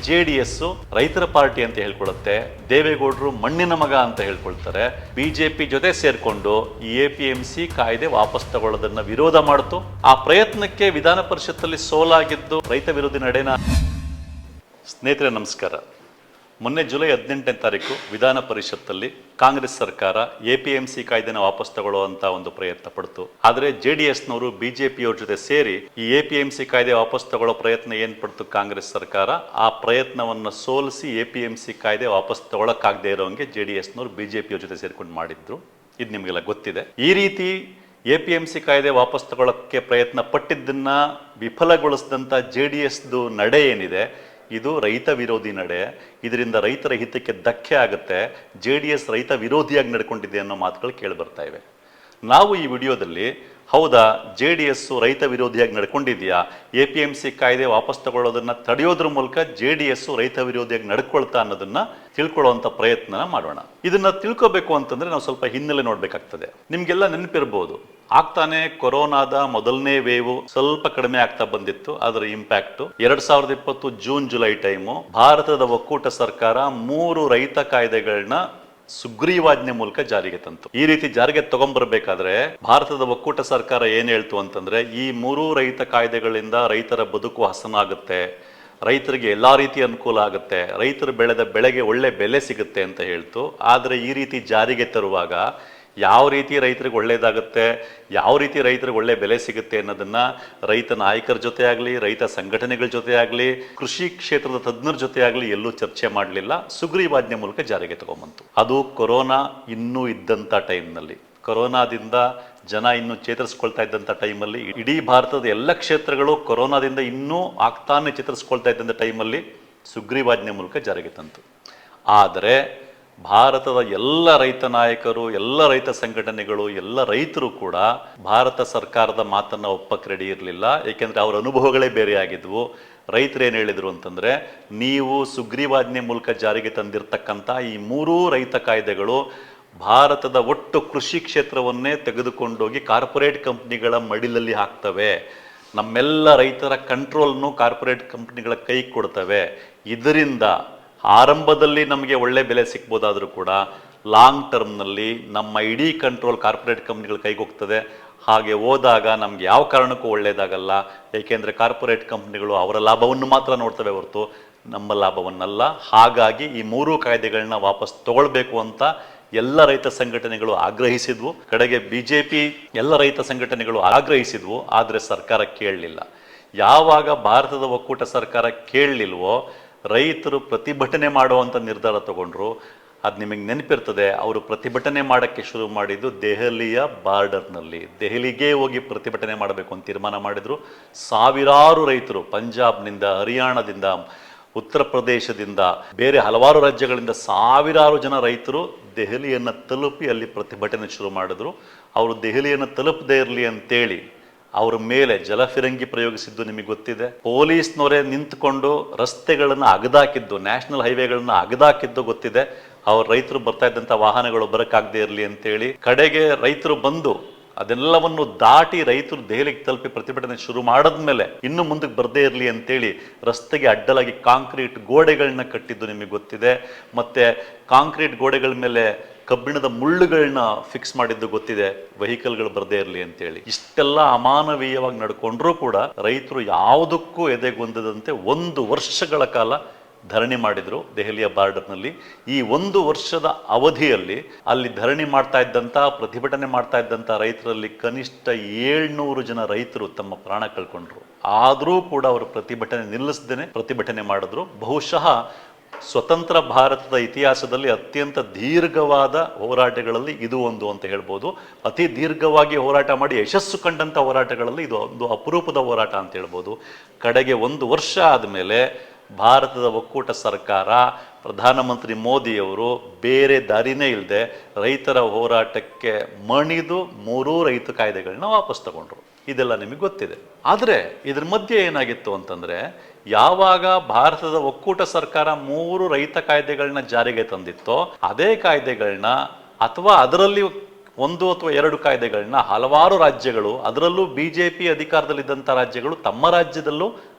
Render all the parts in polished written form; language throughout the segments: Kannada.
JDS ರೈತರ ಪಾರ್ಟಿ ಅಂತ ಹೇಳ್ಕೊಳ್ಳುತ್ತೆ, ದೇವೇಗೌಡರು ಮಣ್ಣಿನ ಮಗ ಅಂತ ಹೇಳ್ಕೊಳ್ತಾರೆ. ಬಿಜೆಪಿ ಜೊತೆ ಸೇರ್ಕೊಂಡು ಈ APMC ಕಾಯ್ದೆ ವಾಪಸ್ ತಗೊಳ್ಳೋದನ್ನ ವಿರೋಧ ಮಾಡ್ತು. ಆ ಪ್ರಯತ್ನಕ್ಕೆ ವಿಧಾನ ಪರಿಷತ್ತಲ್ಲಿ ಸೋಲಾಗಿದ್ದು ರೈತ ವಿರೋಧಿ ನಡೆನ. ಸ್ನೇಹಿತರೆ ನಮಸ್ಕಾರ. ಮೊನ್ನೆ ಜುಲೈ 18ನೇ ತಾರೀಕು ವಿಧಾನ ಪರಿಷತ್ತಲ್ಲಿ ಕಾಂಗ್ರೆಸ್ ಸರ್ಕಾರ APMC ಕಾಯ್ದೆನ ವಾಪಸ್ ತಗೊಳ್ಳುವಂತ ಒಂದು ಪ್ರಯತ್ನ ಪಡ್ತು. ಆದ್ರೆ JDSನವರು BJPಯವ್ರ ಜೊತೆ ಸೇರಿ ಈ APMC ಕಾಯ್ದೆ ವಾಪಸ್ ತಗೊಳ್ಳೋ ಪ್ರಯತ್ನ ಏನ್ ಪಡ್ತು ಕಾಂಗ್ರೆಸ್ ಸರ್ಕಾರ, ಆ ಪ್ರಯತ್ನವನ್ನ ಸೋಲಿಸಿ APMC ಕಾಯ್ದೆ ವಾಪಸ್ ತಗೊಳಕ್ಕಾಗದೇ ಇರೋಂಗೆ JDSನವರು BJPಯವ್ರ ಜೊತೆ ಸೇರ್ಕೊಂಡು ಮಾಡಿದ್ರು. ಇದು ನಿಮಗೆಲ್ಲ ಗೊತ್ತಿದೆ. ಈ ರೀತಿ APMC ಕಾಯ್ದೆ ವಾಪಸ್ ತಗೊಳ್ಳೋಕ್ಕೆ ಪ್ರಯತ್ನ ಪಟ್ಟಿದ್ದನ್ನ ವಿಫಲಗೊಳಿಸಿದಂತ JDSದು ನಡೆ ಏನಿದೆ ಇದು ರೈತ ವಿರೋಧಿ ನಡೆ. ಇದರಿಂದ ರೈತರ ಹಿತಕ್ಕೆ ಧಕ್ಕೆ ಆಗುತ್ತೆ. JDS ರೈತ ವಿರೋಧಿಯಾಗಿ ನಡ್ಕೊಂಡಿದೆ ಅನ್ನೋ ಮಾತುಗಳು ಕೇಳಿ ಬರ್ತಾ ಇವೆ. ನಾವು ಈ ವಿಡಿಯೋದಲ್ಲಿ ಹೌದಾ JDS ರೈತ ವಿರೋಧಿಯಾಗಿ ನಡ್ಕೊಂಡಿದ್ಯಾ, APMC ಕಾಯ್ದೆ ವಾಪಸ್ ತಗೊಳ್ಳೋದನ್ನ ತಡೆಯೋದ್ರ ಮೂಲಕ JDS ರೈತ ವಿರೋಧಿಯಾಗಿ ನಡ್ಕೊಳ್ತಾ ಅನ್ನೋದನ್ನ ತಿಳ್ಕೊಳ್ಳುವಂತ ಪ್ರಯತ್ನ ಮಾಡೋಣ. ಇದನ್ನ ತಿಳ್ಕೋಬೇಕು ಅಂತಂದ್ರೆ ನಾವು ಸ್ವಲ್ಪ ಹಿನ್ನೆಲೆ ನೋಡ್ಬೇಕಾಗ್ತದೆ. ನಿಮ್ಗೆಲ್ಲ ನೆನಪಿರ್ಬೋದು, ಆಗ್ತಾನೆ ಕೊರೋನಾದ ಮೊದಲನೇ ವೇವ್ ಸ್ವಲ್ಪ ಕಡಿಮೆ ಆಗ್ತಾ ಬಂದಿತ್ತು. ಅದರ ಇಂಪ್ಯಾಕ್ಟ್ 2020 ಜೂನ್ ಜುಲೈ ಟೈಮು ಭಾರತದ ಒಕ್ಕೂಟ ಸರ್ಕಾರ 3 ರೈತ ಕಾಯ್ದೆಗಳನ್ನ ಸುಗ್ರೀವಾಜ್ಞೆ ಮೂಲಕ ಜಾರಿಗೆ ತಂತು. ಈ ರೀತಿ ಜಾರಿಗೆ ತಗೊಂಡ್ಬರ್ಬೇಕಾದ್ರೆ ಭಾರತದ ಒಕ್ಕೂಟ ಸರ್ಕಾರ ಏನ್ ಹೇಳ್ತು ಅಂತಂದ್ರೆ, ಈ 3 ರೈತ ಕಾಯ್ದೆಗಳಿಂದ ರೈತರ ಬದುಕು ಹಸನಾಗುತ್ತೆ, ರೈತರಿಗೆ ಎಲ್ಲಾ ರೀತಿ ಅನುಕೂಲ ಆಗುತ್ತೆ, ರೈತರು ಬೆಳೆದ ಬೆಳೆಗೆ ಒಳ್ಳೆ ಬೆಲೆ ಸಿಗುತ್ತೆ ಅಂತ ಹೇಳ್ತು. ಆದ್ರೆ ಈ ರೀತಿ ಜಾರಿಗೆ ತರುವಾಗ ಯಾವ ರೀತಿ ರೈತರಿಗೆ ಒಳ್ಳೇದಾಗುತ್ತೆ, ಯಾವ ರೀತಿ ರೈತರಿಗೆ ಒಳ್ಳೆ ಬೆಲೆ ಸಿಗುತ್ತೆ ಅನ್ನೋದನ್ನ ರೈತ ನಾಯಕರ ಜೊತೆ ಆಗಲಿ, ರೈತ ಸಂಘಟನೆಗಳ ಜೊತೆ ಆಗಲಿ, ಕೃಷಿ ಕ್ಷೇತ್ರದ ತಜ್ಞರ ಜೊತೆ ಆಗಲಿ ಎಲ್ಲೂ ಚರ್ಚೆ ಮಾಡಲಿಲ್ಲ. ಸುಗ್ರೀವಾಜ್ಞೆ ಮೂಲಕ ಜಾರಿಗೆ ತಗೊಂಬಂತು. ಅದು ಕೊರೋನಾ ಇನ್ನೂ ಇದ್ದಂಥ ಟೈಮ್ನಲ್ಲಿ, ಕೊರೋನಾದಿಂದ ಜನ ಇನ್ನೂ ಚೇತರಿಸ್ಕೊಳ್ತಾ ಇದ್ದಂಥ ಟೈಮಲ್ಲಿ, ಇಡೀ ಭಾರತದ ಎಲ್ಲ ಕ್ಷೇತ್ರಗಳು ಕೊರೋನಾದಿಂದ ಇನ್ನೂ ಆಗ್ತಾನೆ ಚೇತರಿಸ್ಕೊಳ್ತಾ ಇದ್ದಂಥ ಟೈಮಲ್ಲಿ ಸುಗ್ರೀವಾಜ್ಞೆ ಮೂಲಕ ಜಾರಿಗೆ ತಂತು. ಆದರೆ ಭಾರತದ ಎಲ್ಲ ರೈತ ನಾಯಕರು, ಎಲ್ಲ ರೈತ ಸಂಘಟನೆಗಳು, ಎಲ್ಲ ರೈತರು ಕೂಡ ಭಾರತ ಸರ್ಕಾರದ ಮಾತನ್ನ ಒಪ್ಪಕ್ಕೆ ರೆಡಿ ಇರಲಿಲ್ಲ. ಏಕೆಂದ್ರೆ ಅವರ ಅನುಭವಗಳೇ ಬೇರೆ ಆಗಿದ್ವು. ರೈತರು ಏನು ಹೇಳಿದ್ರು ಅಂತಂದ್ರೆ, ನೀವು ಸುಗ್ರೀವಾಜ್ಞೆ ಮೂಲಕ ಜಾರಿಗೆ ತಂದಿರತಕ್ಕಂಥ ಈ 3 ರೈತ ಕಾಯ್ದೆಗಳು ಭಾರತದ ಒಟ್ಟು ಕೃಷಿ ಕ್ಷೇತ್ರವನ್ನೇ ತೆಗೆದುಕೊಂಡೋಗಿ ಕಾರ್ಪೊರೇಟ್ ಕಂಪ್ನಿಗಳ ಮಡಿಲಲ್ಲಿ ಹಾಕ್ತವೆ, ನಮ್ಮೆಲ್ಲ ರೈತರ ಕಂಟ್ರೋಲ್ನು ಕಾರ್ಪೊರೇಟ್ ಕಂಪ್ನಿಗಳ ಕೈ ಕೊಡ್ತವೆ. ಇದರಿಂದ ಆರಂಭದಲ್ಲಿ ನಮಗೆ ಒಳ್ಳೆ ಬೆಲೆ ಸಿಗ್ಬೋದಾದ್ರೂ ಕೂಡ ಲಾಂಗ್ ಟರ್ಮ್ನಲ್ಲಿ ನಮ್ಮ ಇಡೀ ಕಂಟ್ರೋಲ್ ಕಾರ್ಪೊರೇಟ್ ಕಂಪ್ನಿಗಳ ಕೈಗೆ ಹೋಗ್ತದೆ. ಹಾಗೆ ಹೋದಾಗ ನಮ್ಗೆ ಯಾವ ಕಾರಣಕ್ಕೂ ಒಳ್ಳೇದಾಗಲ್ಲ. ಏಕೆಂದರೆ ಕಾರ್ಪೊರೇಟ್ ಕಂಪ್ನಿಗಳು ಅವರ ಲಾಭವನ್ನು ಮಾತ್ರ ನೋಡ್ತವೆ ಹೊರತು ನಮ್ಮ ಲಾಭವನ್ನಲ್ಲ. ಹಾಗಾಗಿ ಈ 3 ಕಾಯ್ದೆಗಳನ್ನ ವಾಪಸ್ ತಗೊಳ್ಬೇಕು ಅಂತ ಎಲ್ಲ ರೈತ ಸಂಘಟನೆಗಳು ಆಗ್ರಹಿಸಿದ್ವು. ಕಡೆಗೆ BJP ಎಲ್ಲ ರೈತ ಸಂಘಟನೆಗಳು ಆಗ್ರಹಿಸಿದ್ವು. ಆದರೆ ಸರ್ಕಾರ ಕೇಳಲಿಲ್ಲ. ಯಾವಾಗ ಭಾರತದ ಒಕ್ಕೂಟ ಸರ್ಕಾರ ಕೇಳಲಿಲ್ವೋ ರೈತರು ಪ್ರತಿಭಟನೆ ಮಾಡುವಂಥ ನಿರ್ಧಾರ ತಗೊಂಡ್ರು. ಅದು ನಿಮಗೆ ನೆನಪಿರ್ತದೆ, ಅವರು ಪ್ರತಿಭಟನೆ ಮಾಡೋಕ್ಕೆ ಶುರು ಮಾಡಿದ್ದು ದೆಹಲಿಯ ಬಾರ್ಡರ್ನಲ್ಲಿ. ದೆಹಲಿಗೆ ಹೋಗಿ ಪ್ರತಿಭಟನೆ ಮಾಡಬೇಕು ಅಂತ ತೀರ್ಮಾನ ಮಾಡಿದ್ರು. ಸಾವಿರಾರು ರೈತರು ಪಂಜಾಬ್ನಿಂದ, ಹರಿಯಾಣದಿಂದ, ಉತ್ತರ ಪ್ರದೇಶದಿಂದ, ಬೇರೆ ಹಲವಾರು ರಾಜ್ಯಗಳಿಂದ ಸಾವಿರಾರು ಜನ ರೈತರು ದೆಹಲಿಯನ್ನು ತಲುಪಿ ಅಲ್ಲಿ ಪ್ರತಿಭಟನೆ ಶುರು ಮಾಡಿದ್ರು. ಅವರು ದೆಹಲಿಯನ್ನು ತಲುಪದೇ ಇರಲಿ ಅಂತೇಳಿ ಅವ್ರ ಮೇಲೆ ಜಲಫಿರಂಗಿ ಪ್ರಯೋಗಿಸಿದ್ದು ನಿಮಗೆ ಗೊತ್ತಿದೆ. ಪೊಲೀಸ್ನವರೇ ನಿಂತ್ಕೊಂಡು ರಸ್ತೆಗಳನ್ನು ಅಗದಾಕಿದ್ದು, ನ್ಯಾಷನಲ್ ಹೈವೇಗಳನ್ನ ಅಗದಾಕಿದ್ದು ಗೊತ್ತಿದೆ. ಅವ್ರ ರೈತರು ಬರ್ತಾ ಇದ್ದಂಥ ವಾಹನಗಳು ಬರಕ್ಕಾಗದೇ ಇರಲಿ ಅಂತೇಳಿ. ಕಡೆಗೆ ರೈತರು ಬಂದು ಅದೆಲ್ಲವನ್ನು ದಾಟಿ ರೈತರು ದೆಹಲಿಗೆ ತಲುಪಿ ಪ್ರತಿಭಟನೆ ಶುರು ಮಾಡಿದ್ಮೇಲೆ ಇನ್ನು ಮುಂದಕ್ಕೆ ಬರದೇ ಇರಲಿ ಅಂತೇಳಿ ರಸ್ತೆಗೆ ಅಡ್ಡಲಾಗಿ ಕಾಂಕ್ರೀಟ್ ಗೋಡೆಗಳನ್ನ ಕಟ್ಟಿದ್ದು ನಿಮಗೆ ಗೊತ್ತಿದೆ. ಮತ್ತೆ ಕಾಂಕ್ರೀಟ್ ಗೋಡೆಗಳ ಮೇಲೆ ಕಬ್ಬಿಣದ ಮುಳ್ಳುಗಳನ್ನ ಫಿಕ್ಸ್ ಮಾಡಿದ್ದು ಗೊತ್ತಿದೆ, ವೆಹಿಕಲ್ಗಳು ಬರದೇ ಇರಲಿ ಅಂತೇಳಿ. ಇಷ್ಟೆಲ್ಲ ಅಮಾನವೀಯವಾಗಿ ನಡ್ಕೊಂಡ್ರೂ ಕೂಡ ರೈತರು ಯಾವುದಕ್ಕೂ ಎದೆಗೊಂದದಂತೆ 1 ವರ್ಷಗಳ ಕಾಲ ಧರಣಿ ಮಾಡಿದ್ರು ದೆಹಲಿಯ ಬಾರ್ಡರ್ನಲ್ಲಿ. ಈ 1 ವರ್ಷದ ಅವಧಿಯಲ್ಲಿ ಅಲ್ಲಿ ಧರಣಿ ಮಾಡ್ತಾ ಇದ್ದಂಥ, ಪ್ರತಿಭಟನೆ ಮಾಡ್ತಾ ಇದ್ದಂಥ ರೈತರಲ್ಲಿ ಕನಿಷ್ಠ 700 ಜನ ರೈತರು ತಮ್ಮ ಪ್ರಾಣ ಕಳ್ಕೊಂಡ್ರು. ಆದರೂ ಕೂಡ ಅವರು ಪ್ರತಿಭಟನೆ ನಿಲ್ಲಿಸದೇನೆ ಪ್ರತಿಭಟನೆ ಮಾಡಿದ್ರು. ಬಹುಶಃ ಸ್ವತಂತ್ರ ಭಾರತದ ಇತಿಹಾಸದಲ್ಲಿ ಅತ್ಯಂತ ದೀರ್ಘವಾದ ಹೋರಾಟಗಳಲ್ಲಿ ಇದು ಒಂದು ಅಂತ ಹೇಳ್ಬೋದು. ಅತಿ ದೀರ್ಘವಾಗಿ ಹೋರಾಟ ಮಾಡಿ ಯಶಸ್ಸು ಕಂಡಂಥ ಹೋರಾಟಗಳಲ್ಲಿ ಇದು ಒಂದು ಅಪರೂಪದ ಹೋರಾಟ ಅಂತ ಹೇಳ್ಬೋದು. ಕಡೆಗೆ 1 ವರ್ಷ ಆದಮೇಲೆ ಭಾರತದ ಒಕ್ಕೂಟ ಸರ್ಕಾರ, ಪ್ರಧಾನಮಂತ್ರಿ ಮೋದಿಯವರು ಬೇರೆ ದಾರಿನೇ ಇಲ್ಲದೆ ರೈತರ ಹೋರಾಟಕ್ಕೆ ಮಣಿದು 3 ರೈತ ಕಾಯ್ದೆಗಳನ್ನ ವಾಪಸ್ ತಗೊಂಡ್ರು. ಇದೆಲ್ಲ ನಿಮಗೆ ಗೊತ್ತಿದೆ. ಆದರೆ ಇದ್ರ ಮಧ್ಯೆ ಏನಾಗಿತ್ತು ಅಂತಂದ್ರೆ, ಯಾವಾಗ ಭಾರತದ ಒಕ್ಕೂಟ ಸರ್ಕಾರ 3 ರೈತ ಕಾಯ್ದೆಗಳನ್ನ ಜಾರಿಗೆ ತಂದಿತ್ತೋ ಅದೇ ಕಾಯ್ದೆಗಳನ್ನ ಅಥವಾ ಅದರಲ್ಲಿ ಒಂದು ಅಥವಾ ಎರಡು ಕಾಯ್ದೆಗಳನ್ನ ಹಲವಾರು ರಾಜ್ಯಗಳು, ಅದರಲ್ಲೂ ಬಿಜೆಪಿ ಅಧಿಕಾರದಲ್ಲಿದ್ದಂಥ ರಾಜ್ಯಗಳು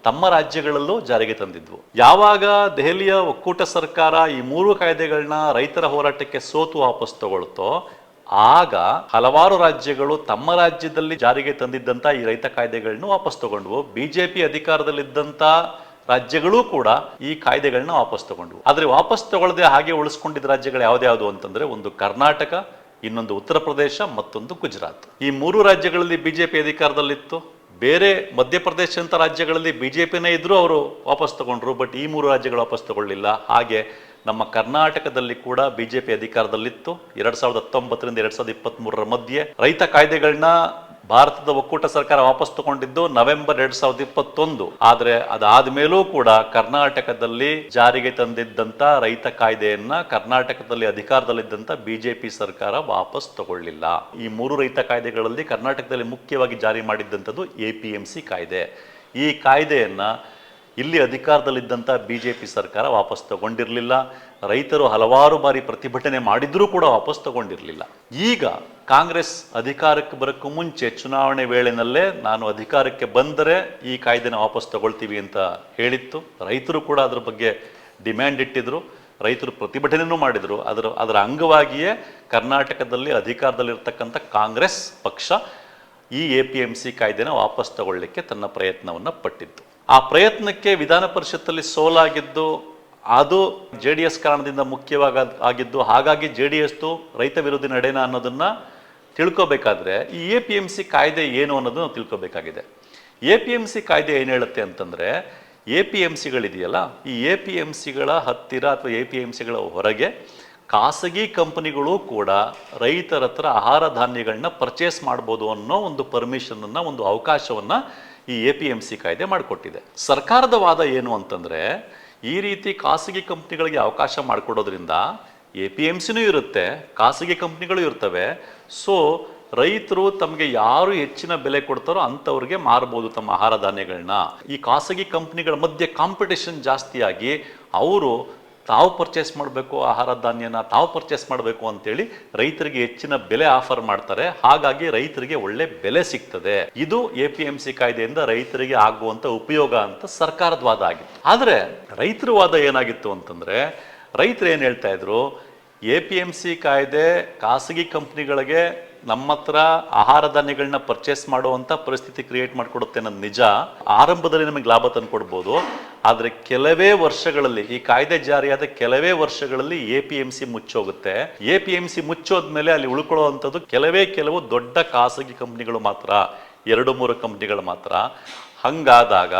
ತಮ್ಮ ರಾಜ್ಯಗಳಲ್ಲೂ ಜಾರಿಗೆ ತಂದಿದ್ವು. ಯಾವಾಗ ದೆಹಲಿಯ ಒಕ್ಕೂಟ ಸರ್ಕಾರ ಈ 3 ಕಾಯ್ದೆಗಳನ್ನ ರೈತರ ಹೋರಾಟಕ್ಕೆ ಸೋತು ವಾಪಸ್ ತಗೊಳ್ತೋ, ಆಗ ಹಲವಾರು ರಾಜ್ಯಗಳು ತಮ್ಮ ರಾಜ್ಯದಲ್ಲಿ ಜಾರಿಗೆ ತಂದಿದ್ದಂತ ಈ ರೈತ ಕಾಯ್ದೆಗಳನ್ನ ವಾಪಸ್ ತಗೊಂಡ್ವು. ಬಿಜೆಪಿ ಅಧಿಕಾರದಲ್ಲಿದ್ದಂತ ರಾಜ್ಯಗಳೂ ಕೂಡ ಈ ಕಾಯ್ದೆಗಳನ್ನ ವಾಪಸ್ ತಗೊಂಡ್ವು. ಆದ್ರೆ ವಾಪಸ್ ತಗೊಳ್ಳದೆ ಹಾಗೆ ಉಳಿಸ್ಕೊಂಡಿದ್ದ ರಾಜ್ಯಗಳು ಯಾವ್ದ್ಯಾವ್ದು ಅಂತಂದ್ರೆ, ಒಂದು ಕರ್ನಾಟಕ, ಇನ್ನೊಂದು ಉತ್ತರ ಪ್ರದೇಶ, ಮತ್ತೊಂದು ಗುಜರಾತ್. ಈ 3 ರಾಜ್ಯಗಳಲ್ಲಿ ಬಿಜೆಪಿ ಅಧಿಕಾರದಲ್ಲಿತ್ತು. ಬೇರೆ ಮಧ್ಯಪ್ರದೇಶ ಅಂತ ರಾಜ್ಯಗಳಲ್ಲಿ ಬಿಜೆಪಿನೇ ಇದ್ರು ಅವರು ವಾಪಸ್ ತಗೊಂಡ್ರು. ಬಟ್ ಈ 3 ರಾಜ್ಯಗಳು ವಾಪಸ್ ತಗೊಳ್ಳಿಲ್ಲ. ಹಾಗೆ ನಮ್ಮ ಕರ್ನಾಟಕದಲ್ಲಿ ಕೂಡ ಬಿಜೆಪಿ ಅಧಿಕಾರದಲ್ಲಿತ್ತು. 2019ರಿಂದ 2023 ಮಧ್ಯೆ ರೈತ ಕಾಯ್ದೆಗಳನ್ನ ಭಾರತದ ಒಕ್ಕೂಟ ಸರ್ಕಾರ ವಾಪಸ್ ತಗೊಂಡಿದ್ದು ನವೆಂಬರ್ 2021. ಆದ್ರೆ ಅದಾದ ಮೇಲೂ ಕೂಡ ಕರ್ನಾಟಕದಲ್ಲಿ ಜಾರಿಗೆ ತಂದಿದ್ದಂತ ರೈತ ಕಾಯ್ದೆಯನ್ನ ಕರ್ನಾಟಕದಲ್ಲಿ ಅಧಿಕಾರದಲ್ಲಿದ್ದಂತ ಬಿಜೆಪಿ ಸರ್ಕಾರ ವಾಪಸ್ ತಗೊಳ್ಳಿಲ್ಲ. ಈ 3 ರೈತ ಕಾಯ್ದೆಗಳಲ್ಲಿ ಕರ್ನಾಟಕದಲ್ಲಿ ಮುಖ್ಯವಾಗಿ ಜಾರಿ ಮಾಡಿದ್ದಂಥದ್ದು APMC ಕಾಯ್ದೆ. ಈ ಕಾಯ್ದೆಯನ್ನ ಇಲ್ಲಿ ಅಧಿಕಾರದಲ್ಲಿದ್ದಂಥ ಬಿಜೆಪಿ ಸರ್ಕಾರ ವಾಪಸ್ ತಗೊಂಡಿರಲಿಲ್ಲ. ರೈತರು ಹಲವಾರು ಬಾರಿ ಪ್ರತಿಭಟನೆ ಮಾಡಿದ್ರೂ ಕೂಡ ವಾಪಸ್ ತಗೊಂಡಿರಲಿಲ್ಲ. ಈಗ ಕಾಂಗ್ರೆಸ್ ಅಧಿಕಾರಕ್ಕೆ ಬರೋಕ್ಕೂ ಮುಂಚೆ ಚುನಾವಣೆ ವೇಳೆನಲ್ಲೇ ನಾನು ಅಧಿಕಾರಕ್ಕೆ ಬಂದರೆ ಈ ಕಾಯ್ದೆನ ವಾಪಸ್ ತಗೊಳ್ತೀವಿ ಅಂತ ಹೇಳಿತ್ತು. ರೈತರು ಕೂಡ ಅದರ ಬಗ್ಗೆ ಡಿಮ್ಯಾಂಡ್ ಇಟ್ಟಿದ್ರು, ರೈತರು ಪ್ರತಿಭಟನೆಯೂ ಮಾಡಿದ್ರು. ಅದರ ಅಂಗವಾಗಿಯೇ ಕರ್ನಾಟಕದಲ್ಲಿ ಅಧಿಕಾರದಲ್ಲಿರ್ತಕ್ಕಂಥ ಕಾಂಗ್ರೆಸ್ ಪಕ್ಷ ಈ APMC ಕಾಯ್ದೆನ ವಾಪಸ್ ತಗೊಳ್ಳಿಕ್ಕೆ ತನ್ನ ಪ್ರಯತ್ನವನ್ನು ಪಟ್ಟಿತ್ತು. ಆ ಪ್ರಯತ್ನಕ್ಕೆ ವಿಧಾನ ಪರಿಷತ್ತಲ್ಲಿ ಸೋಲಾಗಿದ್ದು ಅದು JDS ಕಾರಣದಿಂದ ಮುಖ್ಯವಾಗಿ ಆಗಿದ್ದು. ಹಾಗಾಗಿ JDS ರೈತ ವಿರೋಧಿ ನಡೆನ ಅನ್ನೋದನ್ನ ತಿಳ್ಕೋಬೇಕಾದ್ರೆ ಈ APMC ಕಾಯ್ದೆ ಏನು ಅನ್ನೋದು ನಾವು ತಿಳ್ಕೋಬೇಕಾಗಿದೆ. APMC ಕಾಯ್ದೆ ಏನು ಹೇಳುತ್ತೆ ಅಂತಂದ್ರೆ, APMCಗಳಿದೆಯಲ್ಲ, ಈ APMCಗಳ ಹತ್ತಿರ ಅಥವಾ APMCಗಳ ಹೊರಗೆ ಖಾಸಗಿ ಕಂಪನಿಗಳು ಕೂಡ ರೈತರ ಹತ್ರ ಆಹಾರ ಧಾನ್ಯಗಳನ್ನ ಪರ್ಚೇಸ್ ಮಾಡ್ಬೋದು ಅನ್ನೋ ಒಂದು ಪರ್ಮಿಷನ್ ಅನ್ನ, ಒಂದು ಅವಕಾಶವನ್ನ ಈ APMC ಕಾಯ್ದೆ ಮಾಡಿಕೊಟ್ಟಿದೆ. ಸರ್ಕಾರದ ವಾದ ಏನು ಅಂತಂದ್ರೆ, ಈ ರೀತಿ ಖಾಸಗಿ ಕಂಪ್ನಿಗಳಿಗೆ ಅವಕಾಶ ಮಾಡಿಕೊಡೋದ್ರಿಂದ APMCನೂ ಇರುತ್ತೆ, ಖಾಸಗಿ ಕಂಪ್ನಿಗಳು ಇರ್ತವೆ. ಸೊ ರೈತರು ತಮಗೆ ಯಾರು ಹೆಚ್ಚಿನ ಬೆಲೆ ಕೊಡ್ತಾರೋ ಅಂಥವ್ರಿಗೆ ಮಾರ್ಬೋದು ತಮ್ಮ ಆಹಾರ ಧಾನ್ಯಗಳನ್ನ. ಈ ಖಾಸಗಿ ಕಂಪ್ನಿಗಳ ಮಧ್ಯೆ ಕಾಂಪಿಟೇಷನ್ ಜಾಸ್ತಿಯಾಗಿ ಅವರು ತಾವು ಪರ್ಚೇಸ್ ಮಾಡಬೇಕು, ಆಹಾರ ಧಾನ್ಯನ ತಾವು ಪರ್ಚೇಸ್ ಮಾಡಬೇಕು ಅಂತೇಳಿ ರೈತರಿಗೆ ಹೆಚ್ಚಿನ ಬೆಲೆ ಆಫರ್ ಮಾಡ್ತಾರೆ. ಹಾಗಾಗಿ ರೈತರಿಗೆ ಒಳ್ಳೆ ಬೆಲೆ ಸಿಗ್ತದೆ. ಇದು APMC ಕಾಯ್ದೆಯಿಂದ ರೈತರಿಗೆ ಆಗುವಂತ ಉಪಯೋಗ ಅಂತ ಸರ್ಕಾರದ ವಾದ ಆಗಿತ್ತು. ಆದ್ರೆ ರೈತರ ವಾದ ಏನಾಗಿತ್ತು ಅಂತಂದ್ರೆ, ರೈತರು ಏನ್ ಹೇಳ್ತಾ ಇದ್ರು, APMC ಕಾಯ್ದೆ ಖಾಸಗಿ ಕಂಪ್ನಿಗಳಿಗೆ ನಮ್ಮ ಹತ್ರ ಆಹಾರ ಧಾನ್ಯಗಳನ್ನ ಪರ್ಚೇಸ್ ಮಾಡುವಂತ ಪರಿಸ್ಥಿತಿ ಕ್ರಿಯೇಟ್ ಮಾಡಿಕೊಡುತ್ತೆ ಅನ್ನೋದು ನಿಜ. ಆರಂಭದಲ್ಲಿ ನಮಗೆ ಲಾಭ ತಂದು ಕೊಡ್ಬೋದು. ಆದ್ರೆ ಕೆಲವೇ ವರ್ಷಗಳಲ್ಲಿ, ಈ ಕಾಯ್ದೆ ಜಾರಿಯಾದ ಕೆಲವೇ ವರ್ಷಗಳಲ್ಲಿ APMC ಮುಚ್ಚೋಗುತ್ತೆ. APMC ಮುಚ್ಚೋದ್ಮೇಲೆ ಅಲ್ಲಿ ಉಳ್ಕೊಳ್ಳುವಂಥದ್ದು ಕೆಲವು ದೊಡ್ಡ ಖಾಸಗಿ ಕಂಪ್ನಿಗಳು ಮಾತ್ರ, 2-3 ಕಂಪ್ನಿಗಳು ಮಾತ್ರ. ಹಂಗಾದಾಗ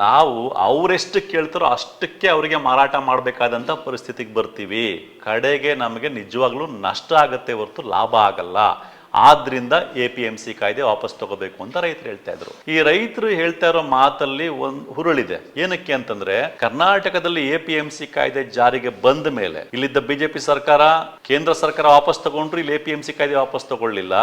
ನಾವು ಅವರೆಷ್ಟು ಕೇಳ್ತಾರೋ ಅಷ್ಟಕ್ಕೆ ಅವರಿಗೆ ಮಾರಾಟ ಮಾಡಬೇಕಾದಂಥ ಪರಿಸ್ಥಿತಿಗೆ ಬರ್ತೀವಿ. ಕಡೆಗೆ ನಮಗೆ ನಿಜವಾಗ್ಲೂ ನಷ್ಟ ಆಗತ್ತೆ ಹೊರತು ಲಾಭ ಆಗಲ್ಲ. ಆದ್ರಿಂದ APMC ಕಾಯ್ದೆ ವಾಪಸ್ ತಗೋಬೇಕು ಅಂತ ರೈತರು ಹೇಳ್ತಾ ಇದ್ರು. ಈ ರೈತರು ಹೇಳ್ತಾ ಇರೋ ಮಾತಲ್ಲಿ ಒಂದು ಹುರುಳಿದೆ. ಏನಕ್ಕೆ ಅಂತಂದ್ರೆ, ಕರ್ನಾಟಕದಲ್ಲಿ APMC ಕಾಯ್ದೆ ಜಾರಿಗೆ ಬಂದ ಮೇಲೆ ಇಲ್ಲಿದ್ದ ಬಿಜೆಪಿ ಸರ್ಕಾರ, ಕೇಂದ್ರ ಸರ್ಕಾರ ವಾಪಸ್ ತಗೊಂಡ್ರು, ಇಲ್ಲಿ APMC ಕಾಯ್ದೆ ವಾಪಸ್ ತಗೊಳ್ಳಿಲ್ಲ.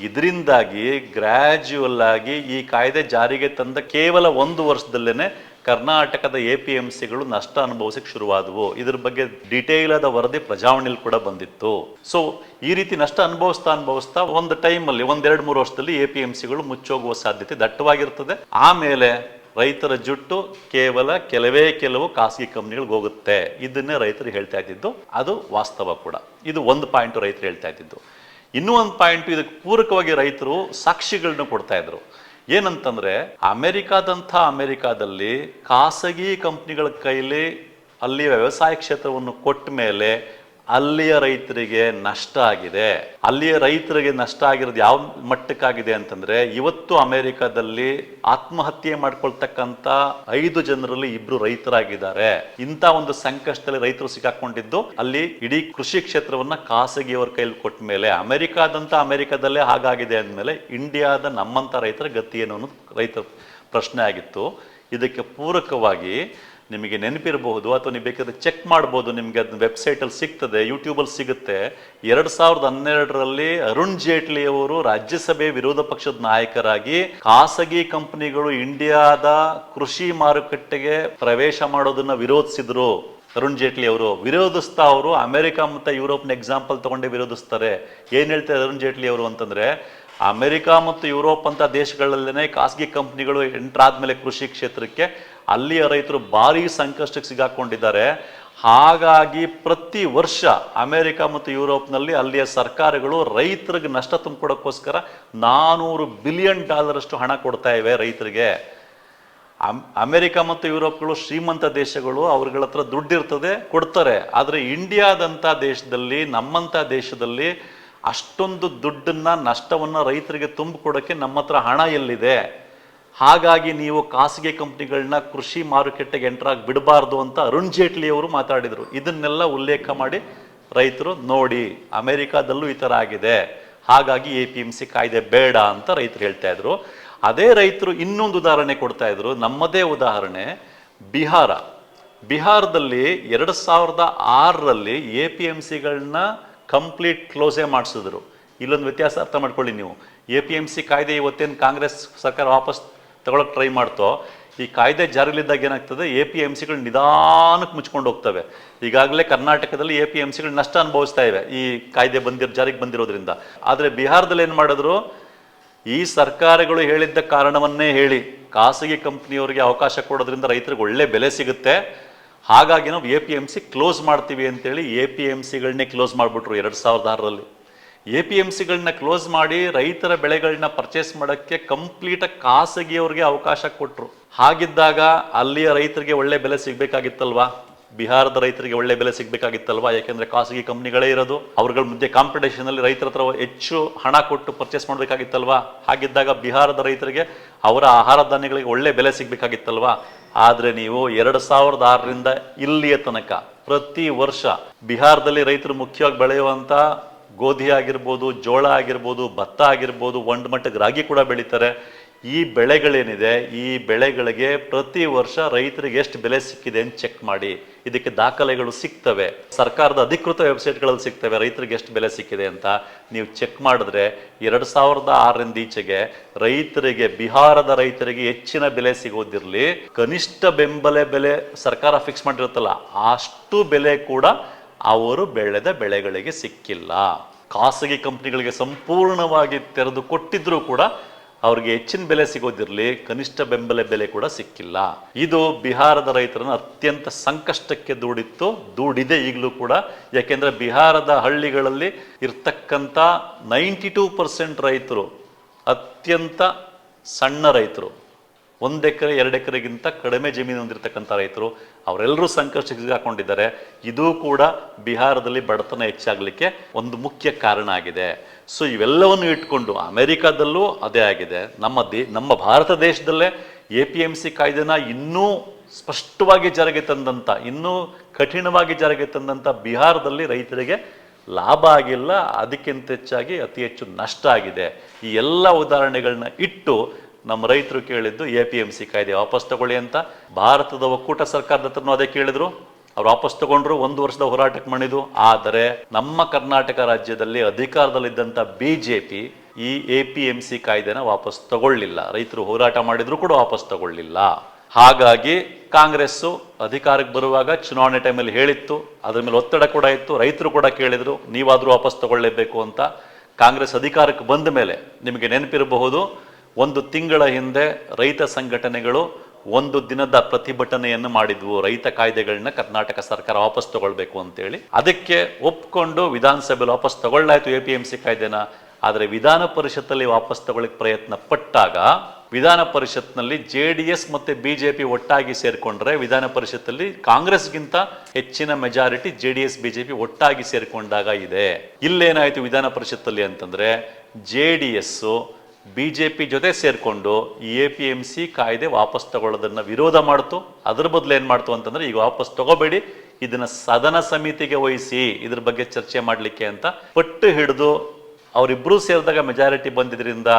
ಇದರಿಂದಾಗಿ ಗ್ರಾಜ್ಯುವಲ್ ಆಗಿ ಈ ಕಾಯ್ದೆ ಜಾರಿಗೆ ತಂದ ಕೇವಲ 1 ವರ್ಷದಲ್ಲೇನೆ ಕರ್ನಾಟಕದ APMCಗಳು ನಷ್ಟ ಅನುಭವಿಸಕ್ಕೆ ಶುರುವಾದವು. ಇದ್ರ ಬಗ್ಗೆ ಡಿಟೇಲ್ ಆದ ವರದಿ ಪ್ರಜಾವಾಣಿಯಲ್ಲಿ ಕೂಡ ಬಂದಿತ್ತು. ಸೊ ಈ ರೀತಿ ನಷ್ಟ ಅನುಭವಿಸ್ತಾ ಒಂದು ಟೈಮಲ್ಲಿ 1-2-3 ವರ್ಷದಲ್ಲಿ APMCಗಳು ಮುಚ್ಚೋಗುವ ಸಾಧ್ಯತೆ ದಟ್ಟವಾಗಿರ್ತದೆ. ಆಮೇಲೆ ರೈತರ ಜುಟ್ಟು ಕೆಲವು ಖಾಸಗಿ ಕಂಪ್ನಿಗಳಿಗೆ ಹೋಗುತ್ತೆ. ಇದನ್ನೇ ರೈತರು ಹೇಳ್ತಾ ಇದ್ದಿದ್ದು, ಅದು ವಾಸ್ತವ ಕೂಡ. ಇದು ಒಂದು ಪಾಯಿಂಟ್ ರೈತರು ಹೇಳ್ತಾ ಇದ್ದಿದ್ದು. ಇನ್ನೂ ಒಂದು ಪಾಯಿಂಟ್, ಇದಕ್ಕೆ ಪೂರಕವಾಗಿ ರೈತರು ಸಾಕ್ಷಿಗಳನ್ನ ಕೊಡ್ತಾ ಇದ್ರು. ಏನಂತಂದ್ರೆ, ಅಮೆರಿಕಾದಲ್ಲಿ ಖಾಸಗಿ ಕಂಪ್ನಿಗಳ ಕೈಲಿ ಅಲ್ಲಿಯ ವ್ಯವಸಾಯ ಕ್ಷೇತ್ರವನ್ನು ಕೊಟ್ಟ ಮೇಲೆ ಅಲ್ಲಿಯ ರೈತರಿಗೆ ನಷ್ಟ ಆಗಿದೆ. ಅಲ್ಲಿಯ ರೈತರಿಗೆ ನಷ್ಟ ಆಗಿರೋದು ಯಾವ ಮಟ್ಟಕ್ಕಾಗಿದೆ ಅಂತಂದ್ರೆ, ಇವತ್ತು ಅಮೆರಿಕದಲ್ಲಿ ಆತ್ಮಹತ್ಯೆ ಮಾಡ್ಕೊಳ್ತಕ್ಕಂಥ 5 ಜನರಲ್ಲಿ 2 ರೈತರಾಗಿದ್ದಾರೆ. ಇಂಥ ಒಂದು ಸಂಕಷ್ಟದಲ್ಲಿ ರೈತರು ಸಿಕ್ಕಾಕೊಂಡಿದ್ದು ಅಲ್ಲಿ ಇಡೀ ಕೃಷಿ ಕ್ಷೇತ್ರವನ್ನ ಖಾಸಗಿಯವರ ಕೈಲಿ ಕೊಟ್ಟ ಮೇಲೆ, ಅಮೆರಿಕದಲ್ಲೇ ಹಾಗಾಗಿದೆ ಅಂದಮೇಲೆ ಇಂಡಿಯಾದ ನಮ್ಮಂತ ರೈತರ ಗತಿ ಏನು ಅನ್ನೋದು ರೈತರ ಪ್ರಶ್ನೆ ಆಗಿತ್ತು. ಇದಕ್ಕೆ ಪೂರಕವಾಗಿ ನಿಮಗೆ ನೆನಪಿರಬಹುದು, ಅಥವಾ ನೀವು ಬೇಕಾದ್ರೆ ಚೆಕ್ ಮಾಡ್ಬೋದು, ನಿಮಗೆ ಅದನ್ನ ವೆಬ್ಸೈಟಲ್ಲಿ ಸಿಗ್ತದೆ, ಯೂಟ್ಯೂಬಲ್ಲಿ ಸಿಗುತ್ತೆ. 2012ರಲ್ಲಿ ಅರುಣ್ ಜೇಟ್ಲಿ ಅವರು ರಾಜ್ಯಸಭೆ ವಿರೋಧ ಪಕ್ಷದ ನಾಯಕರಾಗಿ ಖಾಸಗಿ ಕಂಪನಿಗಳು ಇಂಡಿಯಾದ ಕೃಷಿ ಮಾರುಕಟ್ಟೆಗೆ ಪ್ರವೇಶ ಮಾಡೋದನ್ನ ವಿರೋಧಿಸಿದ್ರು. ಅರುಣ್ ಜೇಟ್ಲಿ ಅವರು ವಿರೋಧಿಸ್ತಾ ಅವರು ಅಮೆರಿಕ ಮತ್ತು ಯುರೋಪ್ನ ಎಕ್ಸಾಂಪಲ್ ತಗೊಂಡೇ ವಿರೋಧಿಸ್ತಾರೆ. ಏನು ಹೇಳ್ತಾರೆ ಅರುಣ್ ಜೇಟ್ಲಿ ಅವರು ಅಂತಂದರೆ, ಅಮೆರಿಕ ಮತ್ತು ಯುರೋಪ್ ಅಂತ ದೇಶಗಳಲ್ಲೇ ಖಾಸಗಿ ಕಂಪ್ನಿಗಳು ಎಂಟರ್ ಆದಮೇಲೆ ಕೃಷಿ ಕ್ಷೇತ್ರಕ್ಕೆ ಅಲ್ಲಿಯ ರೈತರು ಭಾರಿ ಸಂಕಷ್ಟಕ್ಕೆ ಸಿಗಾಕೊಂಡಿದ್ದಾರೆ. ಹಾಗಾಗಿ ಪ್ರತಿ ವರ್ಷ ಅಮೆರಿಕ ಮತ್ತು ಯುರೋಪ್ನಲ್ಲಿ ಅಲ್ಲಿಯ ಸರ್ಕಾರಗಳು ರೈತರಿಗೆ ನಷ್ಟ ತುಂಬಿಕೊಡೋಕ್ಕೋಸ್ಕರ $400 ಬಿಲಿಯನ್ ಅಷ್ಟು ಹಣ ಕೊಡ್ತಾ ಇವೆ ರೈತರಿಗೆ. ಅಮೆರಿಕ ಮತ್ತು ಯುರೋಪ್ಗಳು ಶ್ರೀಮಂತ ದೇಶಗಳು, ಅವ್ರಗಳ ಹತ್ರ ದುಡ್ಡಿರ್ತದೆ, ಕೊಡ್ತಾರೆ. ಆದರೆ ಇಂಡಿಯಾದಂಥ ದೇಶದಲ್ಲಿ, ನಮ್ಮಂಥ ದೇಶದಲ್ಲಿ ಅಷ್ಟೊಂದು ದುಡ್ಡನ್ನ ನಷ್ಟವನ್ನು ರೈತರಿಗೆ ತುಂಬಿಕೊಡೋಕ್ಕೆ ನಮ್ಮ ಹತ್ರ ಹಣ ಎಲ್ಲಿದೆ? ಹಾಗಾಗಿ ನೀವು ಖಾಸಗಿ ಕಂಪ್ನಿಗಳನ್ನ ಕೃಷಿ ಮಾರುಕಟ್ಟೆಗೆ ಎಂಟ್ರಾಗಿ ಬಿಡಬಾರ್ದು ಅಂತ ಅರುಣ್ ಜೇಟ್ಲಿ ಅವರು ಮಾತಾಡಿದರು. ಇದನ್ನೆಲ್ಲ ಉಲ್ಲೇಖ ಮಾಡಿ ರೈತರು ನೋಡಿ ಅಮೆರಿಕಾದಲ್ಲೂ ಈ ಥರ ಆಗಿದೆ, ಹಾಗಾಗಿ APMC ಕಾಯ್ದೆ ಬೇಡ ಅಂತ ರೈತರು ಹೇಳ್ತಾ ಇದ್ರು. ಅದೇ ರೈತರು ಇನ್ನೊಂದು ಉದಾಹರಣೆ ಕೊಡ್ತಾ ಇದ್ರು, ನಮ್ಮದೇ ಉದಾಹರಣೆ ಬಿಹಾರದಲ್ಲಿ 2006ರಲ್ಲಿ APMCಗಳನ್ನ ಕಂಪ್ಲೀಟ್ ಕ್ಲೋಸೇ ಮಾಡಿಸಿದ್ರು. ಇಲ್ಲೊಂದು ವ್ಯತ್ಯಾಸ ಅರ್ಥ ಮಾಡ್ಕೊಳ್ಳಿ ನೀವು. APMC ಕಾಯ್ದೆ ಇವತ್ತೇನು ಕಾಂಗ್ರೆಸ್ ಸರ್ಕಾರ ವಾಪಸ್ ತಗೊಳಕ್ಕೆ ಟ್ರೈ ಮಾಡ್ತೋ, ಈ ಕಾಯ್ದೆ ಜಾರಿಲಿದ್ದಾಗ ಏನಾಗ್ತದೆ, APMCಗಳು ನಿಧಾನಕ್ಕೆ ಮುಚ್ಕೊಂಡು ಹೋಗ್ತವೆ. ಈಗಾಗಲೇ ಕರ್ನಾಟಕದಲ್ಲಿ APMCಗಳು ನಷ್ಟ ಅನುಭವಿಸ್ತಾ ಇವೆ ಈ ಕಾಯ್ದೆ ಜಾರಿಗೆ ಬಂದಿರೋದ್ರಿಂದ. ಆದರೆ ಬಿಹಾರದಲ್ಲಿ ಏನು ಮಾಡಿದ್ರು, ಈ ಸರ್ಕಾರಗಳು ಹೇಳಿದ್ದ ಕಾರಣವನ್ನೇ ಹೇಳಿ ಖಾಸಗಿ ಕಂಪ್ನಿಯವರಿಗೆ ಅವಕಾಶ ಕೊಡೋದ್ರಿಂದ ರೈತರಿಗೆ ಒಳ್ಳೆ ಬೆಲೆ ಸಿಗುತ್ತೆ, ಹಾಗಾಗಿ ನಾವು APMC ಕ್ಲೋಸ್ ಮಾಡ್ತೀವಿ ಅಂತೇಳಿ APMCಗಳನ್ನೇ ಕ್ಲೋಸ್ ಮಾಡಿಬಿಟ್ರು 2006ರಲ್ಲಿ. APMCಗಳನ್ನ ಕ್ಲೋಸ್ ಮಾಡಿ ರೈತರ ಬೆಳೆಗಳನ್ನ ಪರ್ಚೇಸ್ ಮಾಡೋಕ್ಕೆ ಕಂಪ್ಲೀಟಾಗಿ ಖಾಸಗಿಯವ್ರಿಗೆ ಅವಕಾಶ ಕೊಟ್ಟರು. ಹಾಗಿದ್ದಾಗ ಅಲ್ಲಿಯ ರೈತರಿಗೆ ಒಳ್ಳೆ ಬೆಲೆ ಸಿಗಬೇಕಾಗಿತ್ತಲ್ವಾ? ಬಿಹಾರದ ರೈತರಿಗೆ ಒಳ್ಳೆ ಬೆಲೆ ಸಿಗಬೇಕಾಗಿತ್ತಲ್ವಾ? ಯಾಕೆಂದರೆ ಖಾಸಗಿ ಕಂಪ್ನಿಗಳೇ ಇರೋದು, ಅವ್ರಗಳ ಮಧ್ಯೆ ಕಾಂಪಿಟೇಷನಲ್ಲಿ ರೈತರ ಹತ್ರ ಹೆಚ್ಚು ಹಣ ಕೊಟ್ಟು ಪರ್ಚೇಸ್ ಮಾಡಬೇಕಾಗಿತ್ತಲ್ವಾ? ಹಾಗಿದ್ದಾಗ ಬಿಹಾರದ ರೈತರಿಗೆ ಅವರ ಆಹಾರ ಧಾನ್ಯಗಳಿಗೆ ಒಳ್ಳೆ ಬೆಲೆ ಸಿಗಬೇಕಾಗಿತ್ತಲ್ವಾ? ಆದರೆ ನೀವು 2006ರಿಂದ ಇಲ್ಲಿಯ ತನಕ ಪ್ರತಿ ವರ್ಷ ಬಿಹಾರದಲ್ಲಿ ರೈತರು ಮುಖ್ಯವಾಗಿ ಬೆಳೆಯುವಂಥ ಗೋಧಿ ಆಗಿರ್ಬೋದು, ಜೋಳ ಆಗಿರ್ಬೋದು, ಭತ್ತ ಆಗಿರ್ಬೋದು, ಒಂದು ಮಟ್ಟಕ್ಕೆ ರಾಗಿ ಕೂಡ ಬೆಳೀತಾರೆ. ಈ ಬೆಳೆಗಳೇನಿದೆ, ಈ ಬೆಳೆಗಳಿಗೆ ಪ್ರತಿ ವರ್ಷ ರೈತರಿಗೆ ಎಷ್ಟು ಬೆಲೆ ಸಿಕ್ಕಿದೆ ಅಂತ ಚೆಕ್ ಮಾಡಿ. ಇದಕ್ಕೆ ದಾಖಲೆಗಳು ಸಿಗ್ತವೆ, ಸರ್ಕಾರದ ಅಧಿಕೃತ ವೆಬ್ಸೈಟ್ಗಳಲ್ಲಿ ಸಿಗ್ತವೆ, ರೈತರಿಗೆ ಎಷ್ಟು ಬೆಲೆ ಸಿಕ್ಕಿದೆ ಅಂತ ನೀವು ಚೆಕ್ ಮಾಡಿದ್ರೆ 2006ರಿಂದ ಈಚೆಗೆ ರೈತರಿಗೆ, ಬಿಹಾರದ ರೈತರಿಗೆ ಹೆಚ್ಚಿನ ಬೆಲೆ ಸಿಗೋದಿರಲಿ, ಕನಿಷ್ಠ ಬೆಂಬಲ ಬೆಲೆ ಸರ್ಕಾರ ಫಿಕ್ಸ್ ಮಾಡಿರುತ್ತಲ್ಲ ಅಷ್ಟು ಬೆಲೆ ಕೂಡ ಅವರು ಬೆಳೆದ ಬೆಳೆಗಳಿಗೆ ಸಿಕ್ಕಿಲ್ಲ. ಖಾಸಗಿ ಕಂಪ್ನಿಗಳಿಗೆ ಸಂಪೂರ್ಣವಾಗಿ ತೆರೆದು ಕೊಟ್ಟಿದ್ರೂ ಕೂಡ ಅವ್ರಿಗೆ ಹೆಚ್ಚಿನ ಬೆಲೆ ಸಿಗೋದಿರಲಿ, ಕನಿಷ್ಠ ಬೆಂಬಲ ಬೆಲೆ ಕೂಡ ಸಿಕ್ಕಿಲ್ಲ. ಇದು ಬಿಹಾರದ ರೈತರನ್ನು ಅತ್ಯಂತ ಸಂಕಷ್ಟಕ್ಕೆ ದೂಡಿದೆ ಈಗಲೂ ಕೂಡ. ಯಾಕೆಂದರೆ ಬಿಹಾರದ ಹಳ್ಳಿಗಳಲ್ಲಿ ಇರ್ತಕ್ಕಂಥ 92% ರೈತರು ಅತ್ಯಂತ ಸಣ್ಣ ರೈತರು, 1 ಎಕರೆ 2 ಎಕರೆಗಿಂತ ಕಡಿಮೆ ಜಮೀನು ಹೊಂದಿರತಕ್ಕಂಥ ರೈತರು, ಅವರೆಲ್ಲರೂ ಸಂಕಷ್ಟಕ್ಕೆ ಸಿಗಾಕೊಂಡಿದ್ದಾರೆ. ಇದೂ ಕೂಡ ಬಿಹಾರದಲ್ಲಿ ಬಡತನ ಹೆಚ್ಚಾಗಲಿಕ್ಕೆ ಒಂದು ಮುಖ್ಯ ಕಾರಣ ಆಗಿದೆ. ಸೊ ಇವೆಲ್ಲವನ್ನು ಇಟ್ಕೊಂಡು ಅಮೆರಿಕಾದಲ್ಲೂ ಅದೇ ಆಗಿದೆ, ನಮ್ಮ ಭಾರತ ದೇಶದಲ್ಲೇ APMC ಕಾಯ್ದೆನ ಇನ್ನೂ ಸ್ಪಷ್ಟವಾಗಿ ಜಾರಿಗೆ ತಂದಂಥ, ಇನ್ನೂ ಕಠಿಣವಾಗಿ ಜಾರಿಗೆ ತಂದಂಥ ಬಿಹಾರದಲ್ಲಿ ರೈತರಿಗೆ ಲಾಭ ಆಗಿಲ್ಲ, ಅದಕ್ಕಿಂತ ಹೆಚ್ಚಾಗಿ ಅತಿ ಹೆಚ್ಚು ನಷ್ಟ ಆಗಿದೆ. ಈ ಎಲ್ಲ ಉದಾಹರಣೆಗಳನ್ನ ಇಟ್ಟು ನಮ್ಮ ರೈತರು ಕೇಳಿದ್ದು APMC ಕಾಯ್ದೆ ವಾಪಸ್ ತಗೊಳ್ಳಿ ಅಂತ. ಭಾರತದ ಒಕ್ಕೂಟ ಸರ್ಕಾರದ ಹತ್ರನೂ ಅದೇ ಕೇಳಿದ್ರು, ಅವ್ರು ವಾಪಸ್ ತಗೊಂಡ್ರು, 1 ವರ್ಷದ ಹೋರಾಟಕ್ಕೆ ಮಾಡಿದ್ದು. ಆದರೆ ನಮ್ಮ ಕರ್ನಾಟಕ ರಾಜ್ಯದಲ್ಲಿ ಅಧಿಕಾರದಲ್ಲಿದ್ದಂಥ BJP ಈ APMC ಕಾಯ್ದೆನ ವಾಪಸ್ ತಗೊಳ್ಳಿಲ್ಲ. ರೈತರು ಹೋರಾಟ ಮಾಡಿದ್ರು ಕೂಡ ವಾಪಸ್ ತಗೊಳ್ಳಿಲ್ಲ. ಹಾಗಾಗಿ ಕಾಂಗ್ರೆಸ್ಸು ಅಧಿಕಾರಕ್ಕೆ ಬರುವಾಗ ಚುನಾವಣೆ ಟೈಮಲ್ಲಿ ಹೇಳಿತ್ತು, ಅದ್ರ ಮೇಲೆ ಒತ್ತಡ ಕೂಡ ಇತ್ತು, ರೈತರು ಕೂಡ ಕೇಳಿದ್ರು ನೀವಾದರೂ ವಾಪಸ್ ತಗೊಳ್ಳೇಬೇಕು ಅಂತ. ಕಾಂಗ್ರೆಸ್ ಅಧಿಕಾರಕ್ಕೆ ಬಂದ ಮೇಲೆ ನಿಮಗೆ ನೆನಪಿರಬಹುದು, 1 ತಿಂಗಳ ಹಿಂದೆ ರೈತ ಸಂಘಟನೆಗಳು 1 ದಿನದ ಪ್ರತಿಭಟನೆಯನ್ನು ಮಾಡಿದ್ವು, ರೈತ ಕಾಯ್ದೆಗಳನ್ನ ಕರ್ನಾಟಕ ಸರ್ಕಾರ ವಾಪಸ್ ತಗೊಳ್ಬೇಕು ಅಂತೇಳಿ. ಅದಕ್ಕೆ ಒಪ್ಕೊಂಡು ವಿಧಾನಸಭೆಯಲ್ಲಿ ವಾಪಸ್ ತಗೊಳ್ಳಾಯ್ತು APMC ಕಾಯ್ದೆನ. ಆದರೆ ವಿಧಾನ ಪರಿಷತ್ತಲ್ಲಿ ವಾಪಸ್ ತಗೊಳ್ಳಿಕ್ಕೆ ಪ್ರಯತ್ನ ಪಟ್ಟಾಗ ವಿಧಾನ ಪರಿಷತ್ನಲ್ಲಿ JDS ಮತ್ತು BJP ಒಟ್ಟಾಗಿ ಸೇರಿಕೊಂಡ್ರೆ, ವಿಧಾನ ಪರಿಷತ್ತಲ್ಲಿ ಕಾಂಗ್ರೆಸ್ಗಿಂತ ಹೆಚ್ಚಿನ ಮೆಜಾರಿಟಿ JDS BJP ಒಟ್ಟಾಗಿ ಸೇರಿಕೊಂಡಾಗ ಇದೆ. ಇಲ್ಲೇನಾಯಿತು ವಿಧಾನ ಪರಿಷತ್ತಲ್ಲಿ ಅಂತಂದರೆ, JDS BJP ಜೊತೆ ಸೇರಿಕೊಂಡು ಈ APMC ಕಾಯ್ದೆ ವಾಪಸ್ ತಗೊಳ್ಳೋದನ್ನು ವಿರೋಧ ಮಾಡ್ತು. ಅದ್ರ ಬದಲು ಏನು ಮಾಡ್ತು ಅಂತಂದರೆ, ಈಗ ವಾಪಸ್ ತಗೋಬೇಡಿ, ಇದನ್ನು ಸದನ ಸಮಿತಿಗೆ ವಹಿಸಿ ಇದ್ರ ಬಗ್ಗೆ ಚರ್ಚೆ ಮಾಡಲಿಕ್ಕೆ ಅಂತ ಪಟ್ಟು ಹಿಡಿದು ಅವರಿಬ್ಬರೂ ಸೇರಿದಾಗ ಮೆಜಾರಿಟಿ ಬಂದಿದ್ದರಿಂದ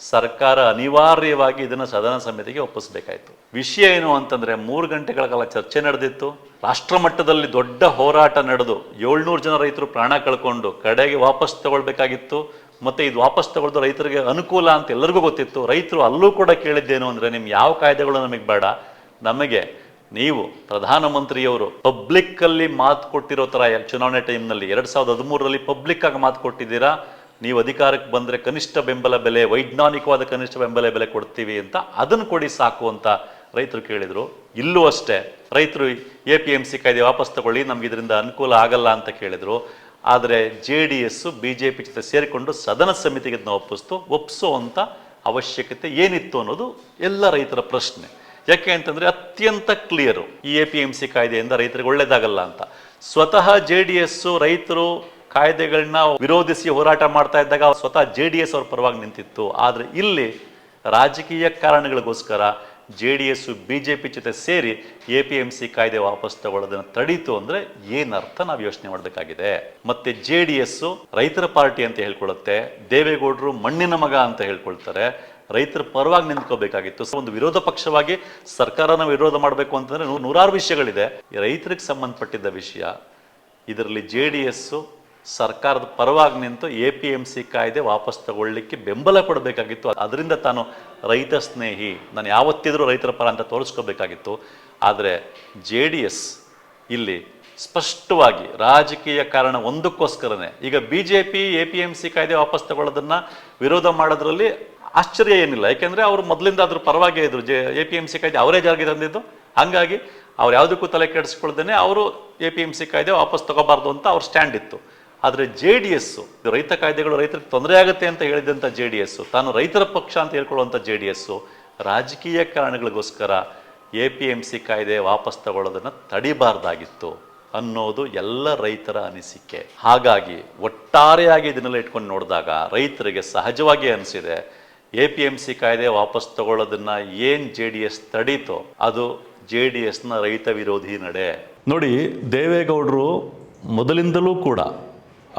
ಸರ್ಕಾರ ಅನಿವಾರ್ಯವಾಗಿ ಇದನ್ನು ಸದನ ಸಮಿತಿಗೆ ಒಪ್ಪಿಸಬೇಕಾಯಿತು. ವಿಷಯ ಏನು ಅಂತಂದರೆ, 3 ಗಂಟೆಗಳ ಕಾಲ ಚರ್ಚೆ ನಡೆದಿತ್ತು. ರಾಷ್ಟ್ರ ಮಟ್ಟದಲ್ಲಿ ದೊಡ್ಡ ಹೋರಾಟ ನಡೆದು 700 ಜನ ರೈತರು ಪ್ರಾಣ ಕಳ್ಕೊಂಡು ಕಡೆಗೆ ವಾಪಸ್ ತಗೊಳ್ಬೇಕಾಗಿತ್ತು. ಮತ್ತು ಇದು ವಾಪಸ್ ತಗೊಳ್ಳೋದು ರೈತರಿಗೆ ಅನುಕೂಲ ಅಂತ ಎಲ್ಲರಿಗೂ ಗೊತ್ತಿತ್ತು. ರೈತರು ಅಲ್ಲೂ ಕೂಡ ಕೇಳಿದ್ದೇನು ಅಂದರೆ, ನಿಮ್ಮ ಯಾವ ಕಾಯ್ದೆಗಳು ನಮಗೆ ಬೇಡ, ನಮಗೆ ನೀವು ಪ್ರಧಾನಮಂತ್ರಿಯವರು ಪಬ್ಲಿಕ್ ಅಲ್ಲಿ ಮಾತು ಕೊಟ್ಟಿರೋ ತರ ಚುನಾವಣೆ ಟೈಮ್ನಲ್ಲಿ 2013ರಲ್ಲಿ ಪಬ್ಲಿಕ್ ಆಗಿ ಮಾತು ಕೊಟ್ಟಿದ್ದೀರಾ, ನೀವು ಅಧಿಕಾರಕ್ಕೆ ಬಂದ್ರೆ ಕನಿಷ್ಠ ಬೆಂಬಲ ಬೆಲೆ, ವೈಜ್ಞಾನಿಕವಾದ ಕನಿಷ್ಠ ಬೆಂಬಲ ಬೆಲೆ ಕೊಡ್ತೀವಿ ಅಂತ, ಅದನ್ನು ಕೊಡಿ ಸಾಕು ಅಂತ ರೈತರು ಕೇಳಿದ್ರು. ಇಲ್ಲೂ ಅಷ್ಟೇ ರೈತರು APMC ಕಾಯ್ದೆ ವಾಪಸ್ ತಗೊಳ್ಳಿ, ನಮ್ಗೆ ಇದರಿಂದ ಅನುಕೂಲ ಆಗಲ್ಲ ಅಂತ ಕೇಳಿದ್ರು. ಆದರೆ JDS BJP ಜೊತೆ ಸೇರಿಕೊಂಡು ಸದನ ಸಮಿತಿಗೆ ಅದನ್ನ ಒಪ್ಪಿಸುವಂತ ಅವಶ್ಯಕತೆ ಏನಿತ್ತು ಅನ್ನೋದು ಎಲ್ಲ ರೈತರ ಪ್ರಶ್ನೆ. ಯಾಕೆ ಅಂತಂದ್ರೆ ಅತ್ಯಂತ ಕ್ಲಿಯರು, ಈ APMC ಕಾಯ್ದೆಯಿಂದ ರೈತರಿಗೆ ಒಳ್ಳೇದಾಗಲ್ಲ ಅಂತ. ಸ್ವತಃ JDS ರೈತರು ಕಾಯ್ದೆಗಳನ್ನ ವಿರೋಧಿಸಿ ಹೋರಾಟ ಮಾಡ್ತಾ ಇದ್ದಾಗ ಸ್ವತಃ JDS ಅವ್ರ ಪರವಾಗಿ ನಿಂತಿತ್ತು. ಆದರೆ ಇಲ್ಲಿ ರಾಜಕೀಯ ಕಾರಣಗಳಿಗೋಸ್ಕರ JDS BJP ಜೊತೆ ಸೇರಿ APMC ಕಾಯ್ದೆ ವಾಪಸ್ ತಗೊಳ್ಳೋದನ್ನ ತಡೀತು ಅಂದ್ರೆ ಏನರ್ಥ ನಾವು ಯೋಚನೆ ಮಾಡಬೇಕಾಗಿದೆ. ಮತ್ತೆ JDS ರೈತರ ಪಾರ್ಟಿ ಅಂತ ಹೇಳ್ಕೊಳ್ಳುತ್ತೆ, ದೇವೇಗೌಡರು ಮಣ್ಣಿನ ಮಗ ಅಂತ ಹೇಳ್ಕೊಳ್ತಾರೆ. ರೈತರ ಪರವಾಗಿ ನಿಂತ್ಕೋಬೇಕಾಗಿತ್ತು. ಒಂದು ವಿರೋಧ ಪಕ್ಷವಾಗಿ ಸರ್ಕಾರನ ವಿರೋಧ ಮಾಡಬೇಕು ಅಂತಂದ್ರೆ ನೂರಾರು ವಿಷಯಗಳಿದೆ. ರೈತರಿಗೆ ಸಂಬಂಧಪಟ್ಟಿದ್ದ ವಿಷಯ ಇದರಲ್ಲಿ JDS ಸರ್ಕಾರದ ಪರವಾಗಿ ನಿಂತು APMC ಕಾಯ್ದೆ ವಾಪಸ್ ತಗೊಳ್ಳಿಕ್ಕೆ ಬೆಂಬಲ ಕೊಡಬೇಕಾಗಿತ್ತು. ಅದರಿಂದ ತಾನು ರೈತ ಸ್ನೇಹಿ, ನಾನು ಯಾವತ್ತಿದ್ರೂ ರೈತರ ಪರ ಅಂತ ತೋರಿಸ್ಕೋಬೇಕಾಗಿತ್ತು. ಆದರೆ JDS ಇಲ್ಲಿ ಸ್ಪಷ್ಟವಾಗಿ ರಾಜಕೀಯ ಕಾರಣ ಒಂದಕ್ಕೋಸ್ಕರನೇ ಈಗ BJP APMC ಕಾಯ್ದೆ ವಾಪಸ್ ತಗೊಳ್ಳೋದನ್ನ ವಿರೋಧ ಮಾಡೋದ್ರಲ್ಲಿ ಆಶ್ಚರ್ಯ ಏನಿಲ್ಲ. ಯಾಕೆಂದ್ರೆ ಅವರು ಮೊದಲಿಂದ ಅದ್ರ ಪರವಾಗಿ ಇದ್ರು. APMC ಕಾಯ್ದೆ ಅವರೇ ಜಾರಿಗೆ ತಂದಿದ್ದು. ಹಾಗಾಗಿ ಅವ್ರು ಯಾವುದಕ್ಕೂ ತಲೆ ಕೆಡಿಸ್ಕೊಳ್ದೇನೆ ಅವರು APMC ಕಾಯ್ದೆ ವಾಪಸ್ ತಗೋಬಾರ್ದು ಅಂತ ಅವ್ರ ಸ್ಟ್ಯಾಂಡ್ ಇತ್ತು. ಆದರೆ JDS ರೈತ ಕಾಯ್ದೆಗಳು ರೈತರಿಗೆ ತೊಂದರೆ ಆಗುತ್ತೆ ಅಂತ ಹೇಳಿದಂಥ JDS, ತಾನು ರೈತರ ಪಕ್ಷ ಅಂತ ಹೇಳ್ಕೊಳ್ಳುವಂಥ JDS ರಾಜಕೀಯ ಕಾರಣಗಳಿಗೋಸ್ಕರ APMC ಕಾಯ್ದೆ ವಾಪಸ್ ತಗೊಳ್ಳೋದನ್ನ ತಡಿಬಾರ್ದಾಗಿತ್ತು ಅನ್ನೋದು ಎಲ್ಲ ರೈತರ ಅನಿಸಿಕೆ. ಹಾಗಾಗಿ ಒಟ್ಟಾರೆಯಾಗಿ ಇದನ್ನೆಲ್ಲ ಇಟ್ಕೊಂಡು ನೋಡಿದಾಗ ರೈತರಿಗೆ ಸಹಜವಾಗಿ ಅನಿಸಿದೆ, APMC ಕಾಯ್ದೆ ವಾಪಸ್ ತಗೊಳ್ಳೋದನ್ನ ಏನ್ JDS ತಡೀತೋ ಅದು JDSನ ರೈತ ವಿರೋಧಿ ನಡೆ. ನೋಡಿ, ದೇವೇಗೌಡರು ಮೊದಲಿಂದಲೂ ಕೂಡ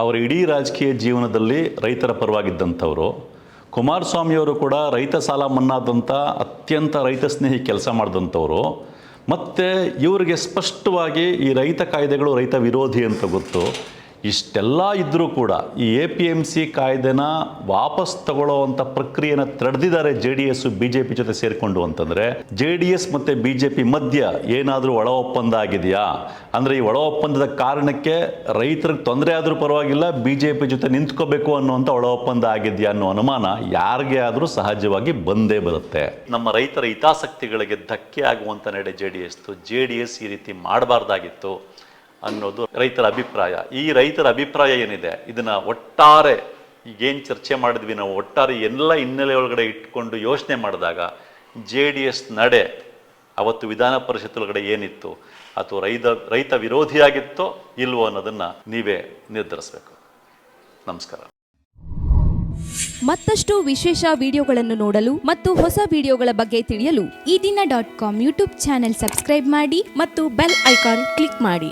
ಅವರ ಇಡೀ ರಾಜಕೀಯ ಜೀವನದಲ್ಲಿ ರೈತರ ಪರವಾಗಿದ್ದಂಥವರು. ಕುಮಾರಸ್ವಾಮಿಯವರು ಕೂಡ ರೈತ ಸಾಲ ಮನ್ನಾದಂಥ ಅತ್ಯಂತ ರೈತ ಸ್ನೇಹಿ ಕೆಲಸ ಮಾಡಿದಂಥವರು. ಮತ್ತು ಇವರಿಗೆ ಸ್ಪಷ್ಟವಾಗಿ ಈ ರೈತ ಕಾಯ್ದೆಗಳು ರೈತ ವಿರೋಧಿ ಅಂತ ಗೊತ್ತು. ಇಷ್ಟೆಲ್ಲ ಇದ್ದರೂ ಕೂಡ ಈ APMC ಕಾಯ್ದೆನ ವಾಪಸ್ ತಗೊಳ್ಳೋವಂಥ ಪ್ರಕ್ರಿಯೆನ ತಡೆದಿದ್ದಾರೆ JDS BJP ಜೊತೆ ಸೇರಿಕೊಂಡು ಅಂತಂದರೆ, JDS ಮತ್ತು BJP ಮಧ್ಯ ಏನಾದರೂ ಒಳ ಒಪ್ಪಂದ ಆಗಿದೆಯಾ? ಅಂದರೆ ಈ ಒಳ ಒಪ್ಪಂದದ ಕಾರಣಕ್ಕೆ ರೈತರಿಗೆ ತೊಂದರೆ ಆದರೂ ಪರವಾಗಿಲ್ಲ, BJP ಜೊತೆ ನಿಂತ್ಕೋಬೇಕು ಅನ್ನುವಂಥ ಒಳ ಒಪ್ಪಂದ ಆಗಿದೆಯಾ ಅನ್ನೋ ಅನುಮಾನ ಯಾರಿಗೆ ಆದರೂ ಸಹಜವಾಗಿ ಬಂದೇ ಬರುತ್ತೆ. ನಮ್ಮ ರೈತರ ಹಿತಾಸಕ್ತಿಗಳಿಗೆ ಧಕ್ಕೆ ಆಗುವಂಥ ನಡೆ JDS ಈ ರೀತಿ ಮಾಡಬಾರ್ದಾಗಿತ್ತು ಅನ್ನೋದು ರೈತರ ಅಭಿಪ್ರಾಯ. ಈ ರೈತರ ಅಭಿಪ್ರಾಯ ಏನಿದೆ ಇದನ್ನ ಒಟ್ಟಾರೆ ಈಗೇನು ಚರ್ಚೆ ಮಾಡಿದ್ವಿ ನಾವು, ಒಟ್ಟಾರೆ ಎಲ್ಲ ಹಿನ್ನೆಲೆ ಒಳಗಡೆ ಇಟ್ಕೊಂಡು ಯೋಚನೆ ಮಾಡಿದಾಗ JDS ನಡೆ ಅವತ್ತು ವಿಧಾನ ಪರಿಷತ್ ಒಳಗಡೆ ಏನಿತ್ತು, ಅಥವಾ ರೈತ ವಿರೋಧಿಯಾಗಿತ್ತೋ ಇಲ್ವೋ ಅನ್ನೋದನ್ನ ನೀವೇ ನಿರ್ಧರಿಸಬೇಕು. ನಮಸ್ಕಾರ. ಮತ್ತಷ್ಟು ವಿಶೇಷ ವಿಡಿಯೋಗಳನ್ನು ನೋಡಲು ಮತ್ತು ಹೊಸ ವಿಡಿಯೋಗಳ ಬಗ್ಗೆ ತಿಳಿಯಲು ಈ ದಿನ .com ಯೂಟ್ಯೂಬ್ ಚಾನೆಲ್ ಸಬ್ಸ್ಕ್ರೈಬ್ ಮಾಡಿ ಮತ್ತು ಬೆಲ್ ಐಕಾನ್ ಕ್ಲಿಕ್ ಮಾಡಿ.